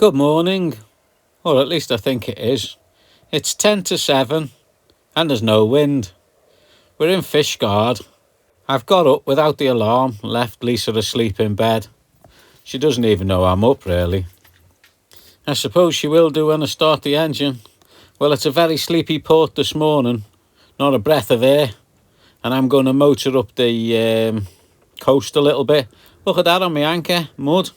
Good morning, or at least I think it is. It's 10 to 7 and there's no wind. We're in Fishguard. I've got up without the alarm, left Lisa asleep in bed. She doesn't even know I'm up really. I suppose she will do when I start the engine. Well, it's a very sleepy port this morning, not a breath of air, and I'm going to motor up the coast a little bit. Look at that on my anchor, mud.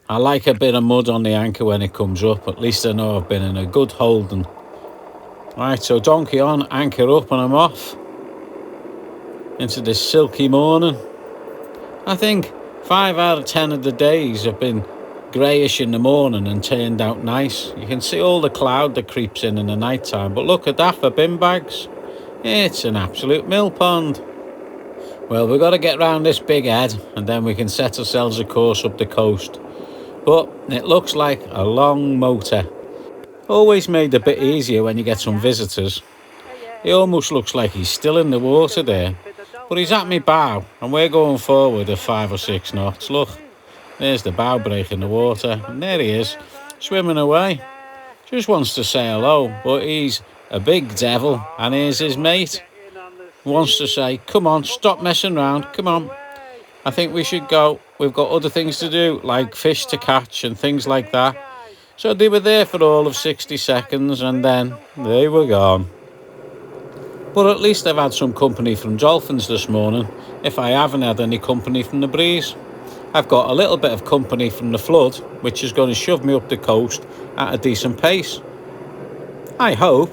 I like a bit of mud on the anchor when it comes up. At least I know I've been in a good holding. Right, so donkey on, anchor up, and I'm off into this silky morning. I think 5 out of 10 of the days have been greyish in the morning and turned out nice. You can see all the cloud that creeps in the night time, but look at that for bin bags. It's an absolute millpond. Well, we've got to get round this big head and then we can set ourselves a course up the coast. But it looks like a long motor. Always made a bit easier when you get some visitors. He almost looks like he's still in the water there. But he's at me bow and we're going forward at 5 or 6 knots. Look, there's the bow break in the water. And there he is, swimming away. Just wants to say hello, but he's a big devil. And here's his mate. He wants to say, come on, stop messing around, come on. I think we should go. We've got other things to do, like fish to catch and things like that. So they were there for all of 60 seconds and then they were gone. But at least I've had some company from dolphins this morning, if I haven't had any company from the breeze. I've got a little bit of company from the flood, which is going to shove me up the coast at a decent pace. I hope,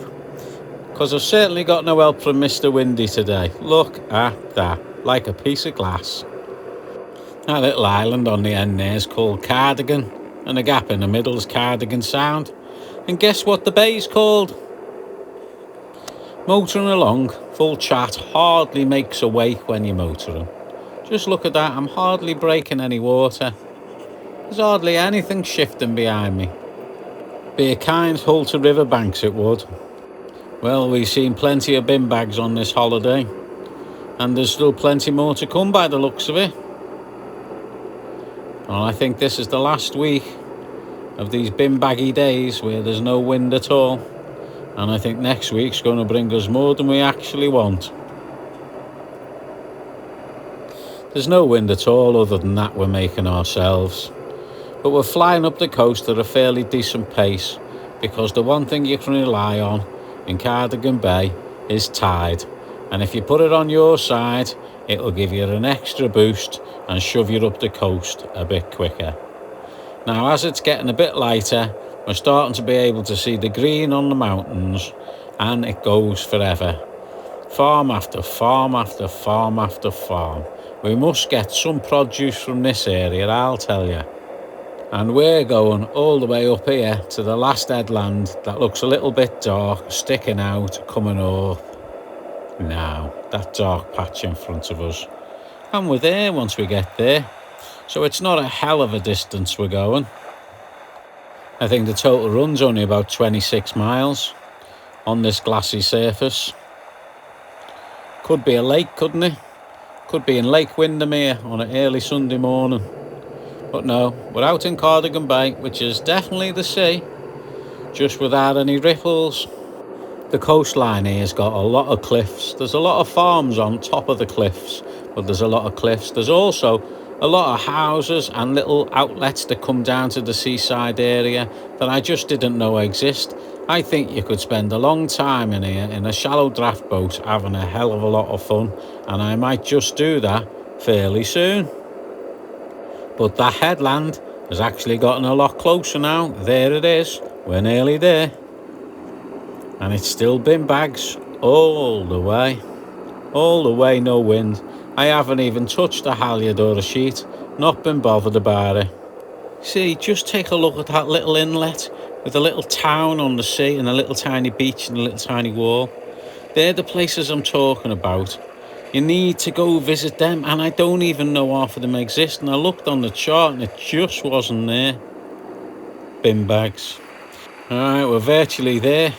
because I've certainly got no help from Mr. Windy today. Look at that, like a piece of glass. That little island on the end there is called Cardigan, and the gap in the middle is Cardigan Sound. And guess what the bay's called? Motoring along, full chat, hardly makes a wake when you're motoring. Just look at that, I'm hardly breaking any water. There's hardly anything shifting behind me. Be a kind hull to riverbanks it would. Well, we've seen plenty of bin bags on this holiday, and there's still plenty more to come by the looks of it. Well, I think this is the last week of these bin baggy days where there's no wind at all. And I think next week's going to bring us more than we actually want. There's no wind at all other than that we're making ourselves. But we're flying up the coast at a fairly decent pace because the one thing you can rely on in Cardigan Bay is tide. And if you put it on your side, it'll give you an extra boost and shove you up the coast a bit quicker. Now, as it's getting a bit lighter, we're starting to be able to see the green on the mountains, and it goes forever. Farm after farm after farm after farm. We must get some produce from this area, I'll tell you. And we're going all the way up here to the last headland that looks a little bit dark, sticking out, coming up. Now, that dark patch in front of us. And we're there once we get there. So it's not a hell of a distance we're going. I think the total run's only about 26 miles on this glassy surface. Could be a lake, couldn't it? Could be in Lake Windermere on an early Sunday morning. But no, we're out in Cardigan Bay, which is definitely the sea, just without any ripples. The coastline here has got a lot of cliffs. There's a lot of farms on top of the cliffs, but there's a lot of cliffs. There's also a lot of houses and little outlets that come down to the seaside area that I just didn't know exist. I think you could spend a long time in here in a shallow draft boat having a hell of a lot of fun, and I might just do that fairly soon. But that headland has actually gotten a lot closer now. There it is. We're nearly there. And it's still bin bags all the way. All the way, no wind. I haven't even touched a halyard or a sheet. Not been bothered about it. See, just take a look at that little inlet with a little town on the sea and a little tiny beach and a little tiny wall. They're the places I'm talking about. You need to go visit them, and I don't even know half of them exist. And I looked on the chart and it just wasn't there. Bin bags. Alright, we're virtually there.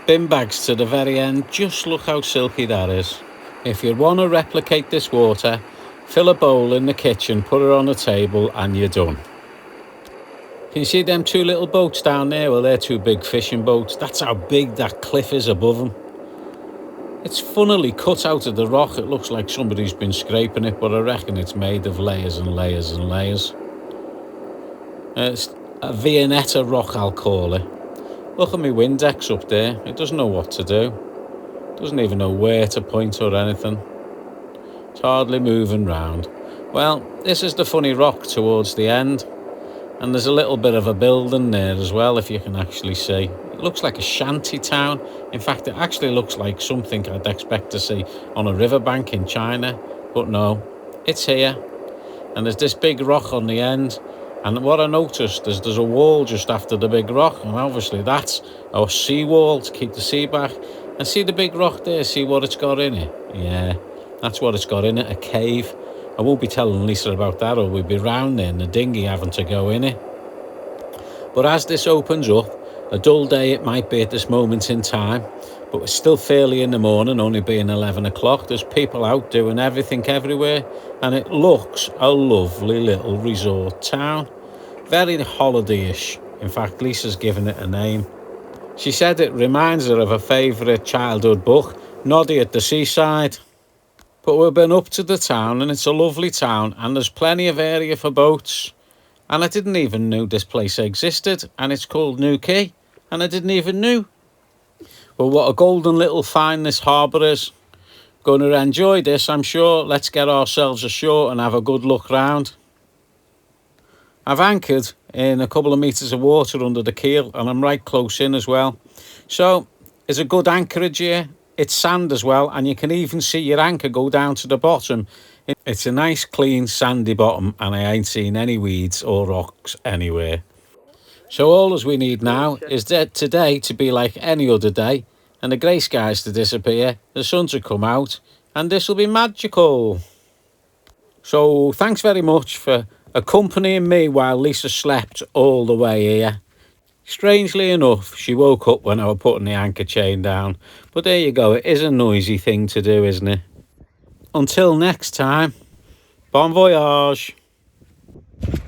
Bin bags to the very end. Just look how silky that is. If you want to replicate this water, fill a bowl in the kitchen, put it on a table, and you're done. Can you see them two little boats down there? Well, they're two big fishing boats. That's how big that cliff is above them. It's funnily cut out of the rock. It looks like somebody's been scraping it, but I reckon it's made of layers and layers and layers. It's a Viennetta rock, I'll call it. Look at my Windex up there. It doesn't know what to do. Doesn't even know where to point or anything. It's hardly moving round. Well, this is the funny rock towards the end. And there's a little bit of a building there as well, if you can actually see. It looks like a shanty town. In fact, it actually looks like something I'd expect to see on a riverbank in China. But no, it's here. And there's this big rock on the end. And what I noticed is there's a wall just after the big rock. And obviously that's our seawall to keep the sea back. And see the big rock there? See what it's got in it? Yeah, that's what it's got in it, a cave. I won't be telling Lisa about that, or we'll be round there in the dinghy having to go in it. But as this opens up, a dull day it might be at this moment in time, but it's still fairly in the morning, only being 11 o'clock. There's people out doing everything everywhere, and it looks a lovely little resort town. Very holiday-ish. In fact, Lisa's given it a name. She said it reminds her of her favourite childhood book, Noddy at the Seaside. But we've been up to the town, and it's a lovely town, and there's plenty of area for boats. And I didn't even know this place existed, and it's called Quay, and I didn't even know. Well, what a golden little find this harbour is. Going to enjoy this, I'm sure. Let's get ourselves ashore and have a good look round. I've anchored in a couple of metres of water under the keel, and I'm right close in as well. So, it's a good anchorage here. It's sand as well, and you can even see your anchor go down to the bottom. It's a nice clean sandy bottom, and I ain't seen any weeds or rocks anywhere. So all as we need now is that today to be like any other day, and the grey skies to disappear, the sun to come out, and this will be magical. So thanks very much for accompanying me while Lisa slept all the way here. Strangely enough, she woke up when I was putting the anchor chain down. But there you go, it is a noisy thing to do, isn't it? Until next time, bon voyage. You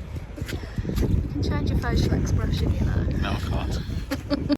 can change your facial expression, you know. No, I can't.